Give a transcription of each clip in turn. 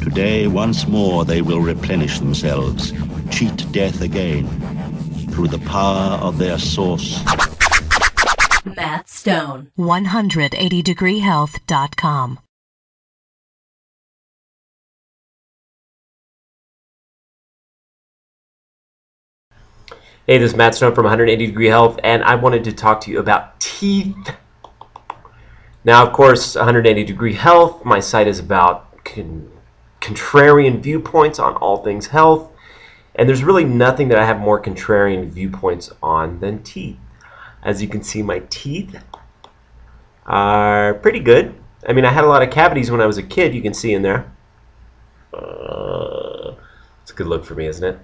Today, once more, they will replenish themselves, cheat death again, through the power of their source. Matt Stone. 180degreehealth.com. Hey, this is Matt Stone from 180 Degree Health, and I wanted to talk to you about teeth. Now, of course, 180 Degree Health, my site is about contrarian viewpoints on all things health, and there's really nothing that I have more contrarian viewpoints on than teeth. As you can see, my teeth are pretty good. I mean, I had a lot of cavities when I was a kid, you can see in there. It's a good look for me, isn't it?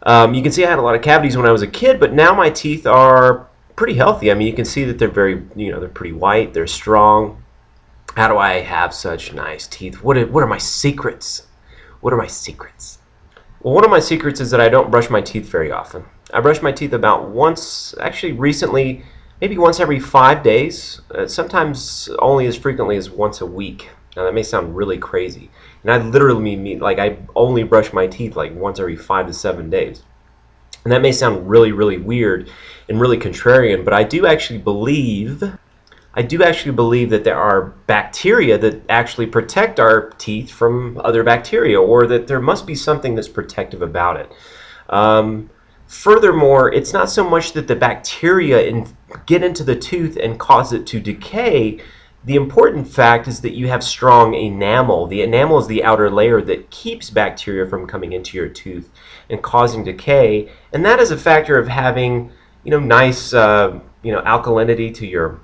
You can see I had a lot of cavities when I was a kid, but now my teeth are pretty healthy. I mean, you can see that they're they're pretty white, they're strong. How do I have such nice teeth? What are my secrets? What are my secrets? Well, one of my secrets is that I don't brush my teeth very often. I brush my teeth about once, actually recently, maybe once every 5 days, sometimes only as frequently as once a week. Now that may sound really crazy, and I literally mean like I only brush my teeth like once every 5 to 7 days. And that may sound really, really weird and really contrarian, but I do actually believe that there are bacteria that actually protect our teeth from other bacteria, or that there must be something that's protective about it. Furthermore, it's not so much that the bacteria get into the tooth and cause it to decay. The important fact is that you have strong enamel. The enamel is the outer layer that keeps bacteria from coming into your tooth and causing decay, and that is a factor of having, nice, alkalinity to your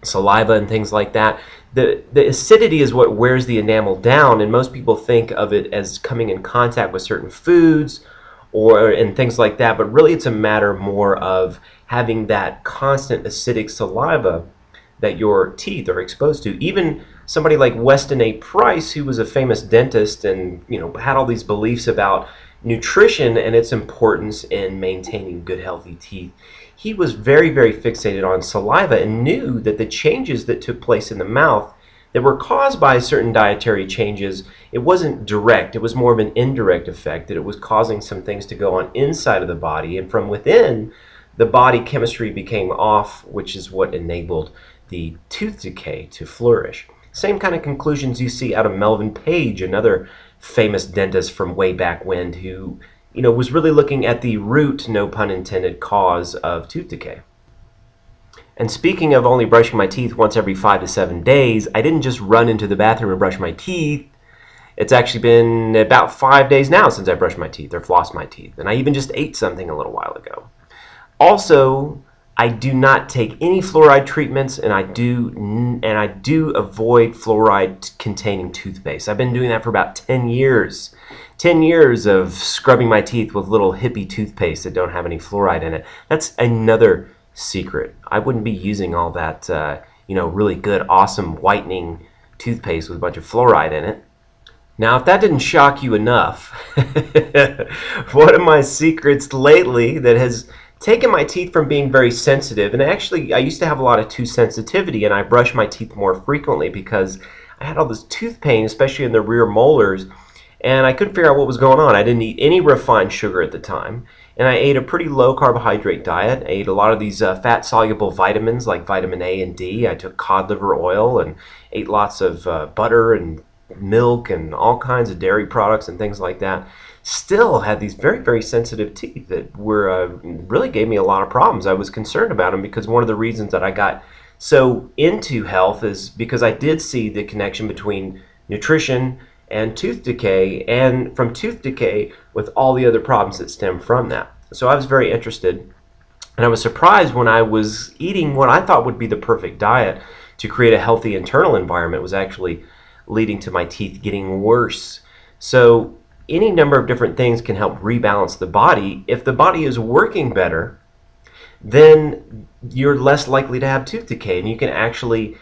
saliva and things like that. The acidity is what wears the enamel down, and most people think of it as coming in contact with certain foods and things like that, but really it's a matter more of having that constant acidic saliva that your teeth are exposed to. Even somebody like Weston A. Price, who was a famous dentist and had all these beliefs about nutrition and its importance in maintaining good healthy teeth, he was very, very fixated on saliva and knew that the changes that took place in the mouth that were caused by certain dietary changes, it wasn't direct, it was more of an indirect effect, that it was causing some things to go on inside of the body, and from within the body chemistry became off, which is what enabled the tooth decay to flourish. Same kind of conclusions you see out of Melvin Page, another famous dentist from way back when, who was really looking at the root, no pun intended, cause of tooth decay. And speaking of only brushing my teeth once every 5 to 7 days, I didn't just run into the bathroom and brush my teeth. It's actually been about 5 days now since I brushed my teeth or flossed my teeth, and I even just ate something a little while ago. Also, I do not take any fluoride treatments, and I do avoid fluoride-containing toothpaste. I've been doing that for about 10 years. 10 years of scrubbing my teeth with little hippie toothpaste that don't have any fluoride in it. That's another secret. I wouldn't be using all that, really good, awesome whitening toothpaste with a bunch of fluoride in it. Now, if that didn't shock you enough, one of my secrets lately that has taken my teeth from being very sensitive, and actually I used to have a lot of tooth sensitivity, and I brush my teeth more frequently because I had all this tooth pain, especially in the rear molars, and I couldn't figure out what was going on. I didn't eat any refined sugar at the time, and I ate a pretty low carbohydrate diet. I ate a lot of these fat-soluble vitamins like vitamin A and D. I took cod liver oil and ate lots of butter and milk and all kinds of dairy products and things like that. Still had these very, very sensitive teeth that were really gave me a lot of problems. I was concerned about them because one of the reasons that I got so into health is because I did see the connection between nutrition and tooth decay, and from tooth decay with all the other problems that stem from that. So I was very interested, and I was surprised when I was eating what I thought would be the perfect diet to create a healthy internal environment was actually leading to my teeth getting worse. So any number of different things can help rebalance the body. If the body is working better, then you're less likely to have tooth decay, and you can actually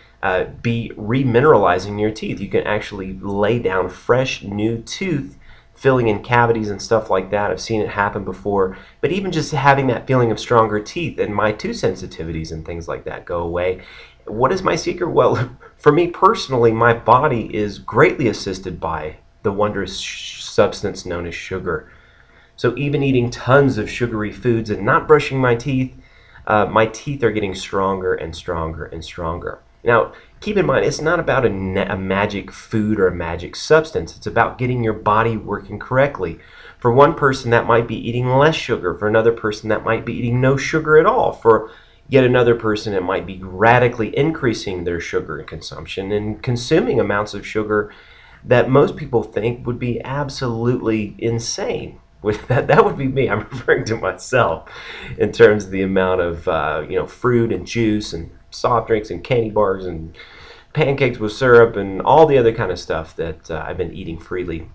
be remineralizing your teeth. You can actually lay down fresh new tooth, filling in cavities and stuff like that. I've seen it happen before, but even just having that feeling of stronger teeth and my tooth sensitivities and things like that go away. What is my secret? Well, for me personally, my body is greatly assisted by the wondrous substance known as sugar. So even eating tons of sugary foods and not brushing my teeth are getting stronger and stronger and stronger. Now, keep in mind, it's not about a magic food or a magic substance. It's about getting your body working correctly. For one person, that might be eating less sugar. For another person, that might be eating no sugar at all. For yet another person, it might be radically increasing their sugar consumption and consuming amounts of sugar that most people think would be absolutely insane. That would be me. I'm referring to myself in terms of the amount of fruit and juice and soft drinks and candy bars and pancakes with syrup and all the other kind of stuff that I've been eating freely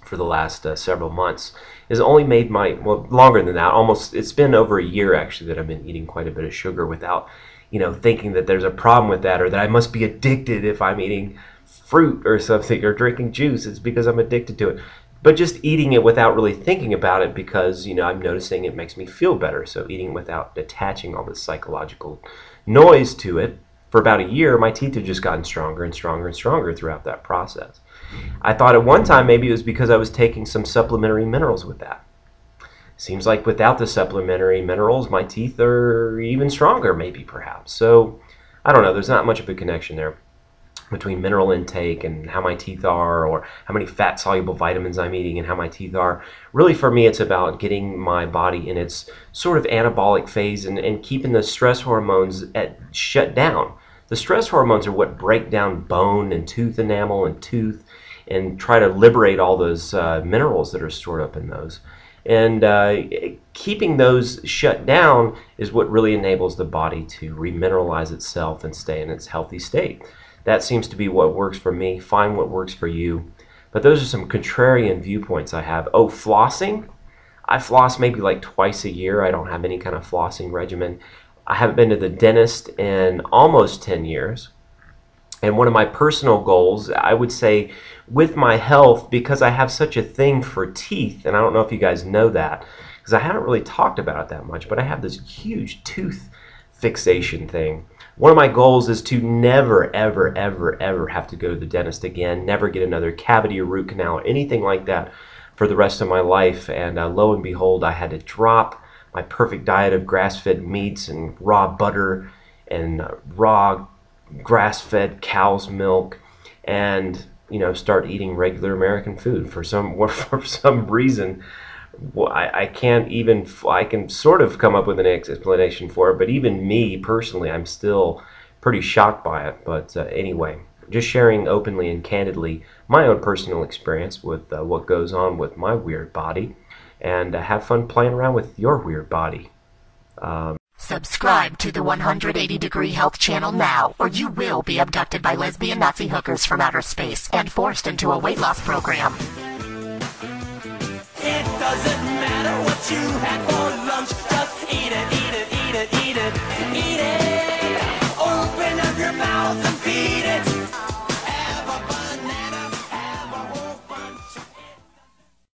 for the last several months. Has only made longer than that. It's been over a year actually that I've been eating quite a bit of sugar without thinking that there's a problem with that or that I must be addicted if I'm eating fruit or something or drinking juice. It's because I'm addicted to it. But just eating it without really thinking about it because, I'm noticing it makes me feel better. So eating without attaching all this psychological noise to it. For about a year, my teeth have just gotten stronger and stronger and stronger throughout that process. I thought at one time maybe it was because I was taking some supplementary minerals with that. Seems like without the supplementary minerals, my teeth are even stronger, maybe, perhaps. So, I don't know. There's not much of a connection there between mineral intake and how my teeth are, or how many fat-soluble vitamins I'm eating and how my teeth are. Really, for me, it's about getting my body in its sort of anabolic phase and keeping the stress hormones shut down. The stress hormones are what break down bone and tooth enamel and tooth and try to liberate all those minerals that are stored up in those. And keeping those shut down is what really enables the body to remineralize itself and stay in its healthy state. That seems to be what works for me. Find what works for you. But those are some contrarian viewpoints I have. Oh, flossing? I floss maybe like twice a year. I don't have any kind of flossing regimen. I haven't been to the dentist in almost 10 years. And one of my personal goals, I would say, with my health, because I have such a thing for teeth, and I don't know if you guys know that, because I haven't really talked about it that much, but I have this huge tooth fixation thing. One of my goals is to never, ever, ever, ever have to go to the dentist again, never get another cavity or root canal or anything like that for the rest of my life. And lo and behold, I had to drop my perfect diet of grass-fed meats and raw butter and raw grass-fed cow's milk and start eating regular American food. For some reason, I can sort of come up with an explanation for it, but even me personally, I'm still pretty shocked by it. But anyway, just sharing openly and candidly my own personal experience with what goes on with my weird body, and have fun playing around with your weird body. Subscribe to the 180 Degree Health channel now, or you will be abducted by lesbian Nazi hookers from outer space and forced into a weight loss program. It doesn't matter what you had for lunch, just eat it, eat it, eat it, eat it, eat it.